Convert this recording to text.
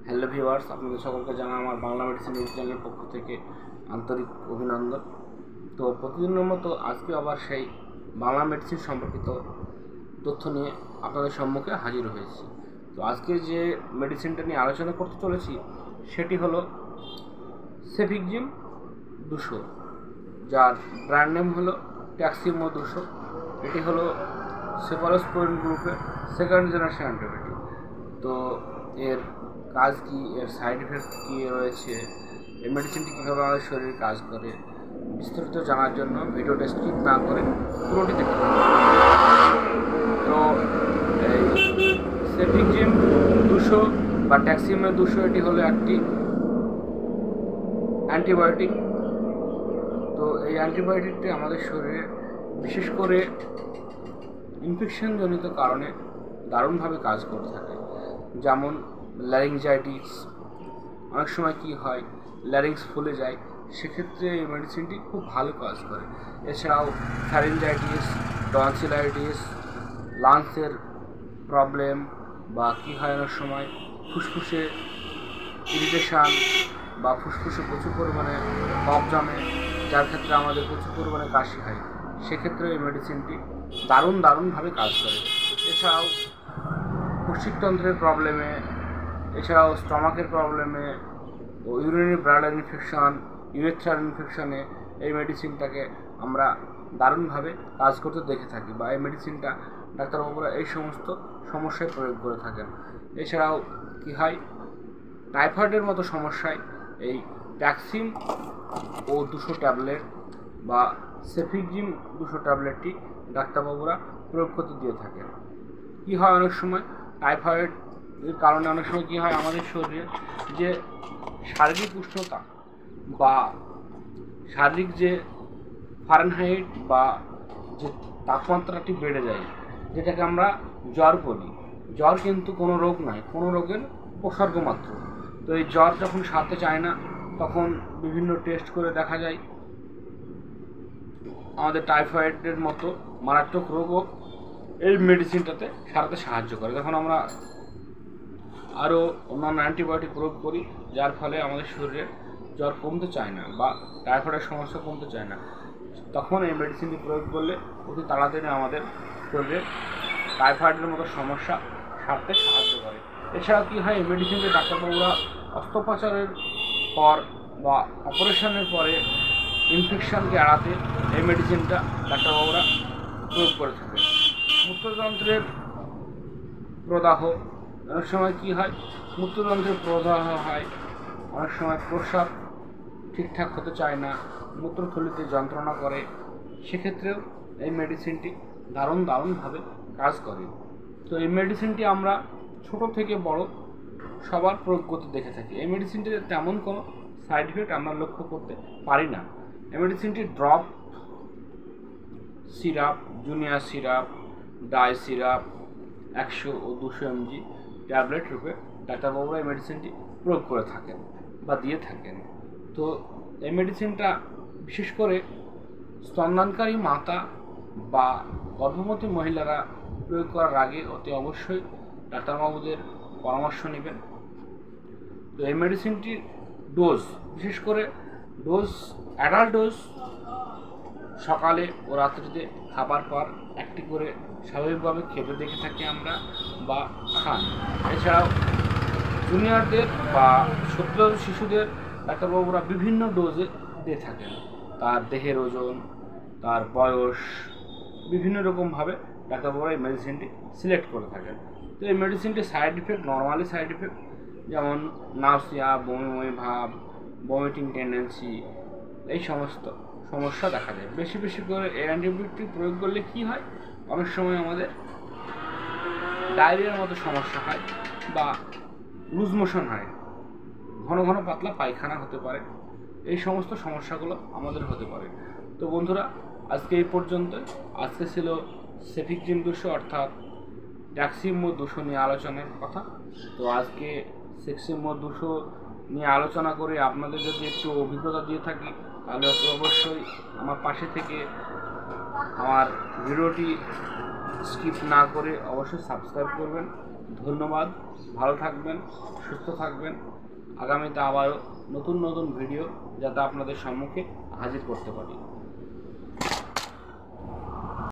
Hello viewers, আপনাদের সকলকে জানা আমার বাংলা মেডিসিন নিউজ চ্যানেলের পক্ষ থেকে আন্তরিক অভিনন্দন। তো প্রতিদিনের মতো আজকে আবার সেই বাংলা মেডিসিন সম্পর্কিত তথ্য নিয়ে আপনাদের সম্মুখে হাজির হয়েছি। তো আজকে যে মেডিসিনটা নিয়ে আলোচনা করতে চলেছি সেটি হলো সেফিকজিম 200, যার ব্র্যান্ড নেম হলো ট্যাক্সিমো 200। এটি হলো সেফালোস্পোরিন গ্রুপের সেকেন্ড জেনারেশন অ্যান্টিবায়োটিক। তো এর কাজ কি, এর সাইড এফেক্ট কী রয়েছে, এই মেডিসিনটি কীভাবে আমাদের শরীরে কাজ করে, বিস্তারিত জানার জন্য ভিডিওটা স্কিপ না করে পুরোটি দেখতে হবে। তো এই সেফিকজিম 200 বা ট্যাক্সিমো 200 এটি হলো একটি অ্যান্টিবায়োটিক। তো এই অ্যান্টিবায়োটিকটি আমাদের শরীরে বিশেষ করে ইনফেকশনজনিত কারণে দারুণভাবে কাজ করে থাকে। যেমন ল্যারিঞ্জাইটিস, অনেক সময় কি হয় ল্যারিংস ফুলে যায়, সেক্ষেত্রে এই মেডিসিনটি খুব ভালো কাজ করে। এছাড়াও ফ্যারিঞ্জাইটিস, টনসিলাইটিস, লাংসের প্রবলেম বা কী হয় অনেক সময় ফুসফুসে ইরিটেশান বা ফুসফুসে প্রচুর পরিমাণে কফ জমে, যার ক্ষেত্রে আমাদের প্রচুর পরিমাণে কাশি হয়, সেক্ষেত্রে এই মেডিসিনটি দারুণভাবে কাজ করে। এছাড়াও কোষ্ঠিতন্ত্রের প্রবলেমে, এছাড়াও স্টমাকের প্রবলেমে ও ইউরিনারি ব্লাডার ইনফেকশন, ইউরেথ্রাল ইনফেকশনে এই মেডিসিনটাকে আমরা দারুণভাবে কাজ করতে দেখে থাকি, বা এই মেডিসিনটা ডাক্তারবাবুরা এই সমস্ত সমস্যায় প্রয়োগ করে থাকেন। এছাড়াও কি হয়, টাইফয়েডের মতো সমস্যায় এই ট্যাক্সিম ও 200 ট্যাবলেট বা সেফিকজিম 200 ট্যাবলেটটি ডাক্তারবাবুরা প্রয়োগ করতে দিয়ে থাকেন। কী হয় অনেক সময় টাইফয়েডের কারণে অনেক সময় কী হয়, আমাদের শরীরে যে শারীরিক উষ্ণতা বা শারীরিক যে ফারেনহাইট বা যে তাপমাত্রাটি বেড়ে যায়, যেটাকে আমরা জ্বর বলি। জ্বর কিন্তু কোনো রোগ নয়, কোনো রোগের উপসর্গ মাত্র। তো এই জ্বর যখন সারতে চায় না, তখন বিভিন্ন টেস্ট করে দেখা যায় আমাদের টাইফয়েডের মতো মারাত্মক রোগও এই মেডিসিনটাতে সারাতে সাহায্য করে। তখন আমরা আরও অন্যান্য অ্যান্টিবায়োটিক প্রয়োগ করি, যার ফলে আমাদের শরীরে জ্বর কমতে চায় না বা টাইফয়েডের সমস্যা কমতে চায় না। তখন এই মেডিসিনটি প্রয়োগ করলে অতি তাড়াতাড়ি আমাদের শরীরে টাইফয়েডের মতো সমস্যা সারতে সাহায্য করে। এছাড়াও কী হয়, এই মেডিসিনটি ডাক্তারবাবুরা অস্ত্রোপচারের পর বা অপারেশনের পরে ইনফেকশনকে এড়াতে এই মেডিসিনটা ডাক্তারবাবুরা প্রয়োগ করে থাকে। মূত্রযন্ত্রের প্রদাহ, অনেক সময় কী হয় মূত্রযন্ত্রের প্রদাহ হয়, অনেক সময় প্রস্রাব ঠিকঠাক হতে চায় না, মূত্রথলিতে যন্ত্রণা করে, সেক্ষেত্রেও এই মেডিসিনটি দারুণভাবে কাজ করে। তো এই মেডিসিনটি আমরা ছোট থেকে বড় সবার প্রয়োগ করতে দেখে থাকি। এই মেডিসিনটিতে তেমন কোনো সাইড এফেক্ট আমরা লক্ষ্য করতে পারি না। এই মেডিসিনটি drop, syrup, junior syrup, die syrup 100 ও 200 mg ট্যাবলেট রূপে ডাক্তারবাবুরা এই মেডিসিনটি প্রয়োগ করে থাকেন বা দিয়ে থাকেন। তো এই মেডিসিনটা বিশেষ করে স্তন্যদানকারী মাতা বা গর্ভবতী মহিলারা প্রয়োগ করার আগে অতি অবশ্যই ডাক্তারবাবুদের পরামর্শ নেবেন। তো এই মেডিসিনটির ডোজ, বিশেষ করে ডোজ, অ্যাডাল্ট ডোজ সকালে ও রাত্রিতে খাবার পর একটি করে স্বাভাবিকভাবে খেতে দেখে থাকি আমরা বা খান। এছাড়াও জুনিয়রদের বা ছোট শিশুদের ডাক্তারবাবুরা বিভিন্ন ডোজে দিয়ে থাকেন, তার দেহের ওজন, তার বয়স, বিভিন্ন রকমভাবে ডাক্তারবাবুরা এই মেডিসিনটি সিলেক্ট করে থাকেন। তো এই মেডিসিনটি side effect, normally side effect যেমন নাউসিয়া, বমি ভাব, ভমিটিং টেন্ডেন্সি, এই সমস্ত সমস্যা দেখা যায়। বেশি করে এই অ্যান্টিবায়োটিক প্রয়োগ করলে কি হয়, অনেক সময় আমাদের ডায়রিয়ার মতো সমস্যা হয় বা লুজ মোশন হয়, ঘন পাতলা পায়খানা হতে পারে, এই সমস্ত সমস্যাগুলো আমাদের হতে পারে। তো বন্ধুরা, আজকে এই পর্যন্ত। আজকে ছিল সেফিকজিম 200 অর্থাৎ ট্যাক্সিমো 200 নিয়ে আলোচনার কথা। তো আজকে সেক্সিমো 200 নিয়ে আলোচনা করে আপনাদের যদি একটু অভিজ্ঞতা দিয়ে থাকি, তাহলে অবশ্যই আমার পাশে থেকে আমার ভিডিওটি স্কিপ না করে অবশ্যই সাবস্ক্রাইব করবেন, ধন্যবাদ, ভালো থাকবেন, সুস্থ থাকবেন। আগামীতে আবারও নতুন নতুন ভিডিও যাতে আপনাদের সম্মুখে হাজির করতে পারি।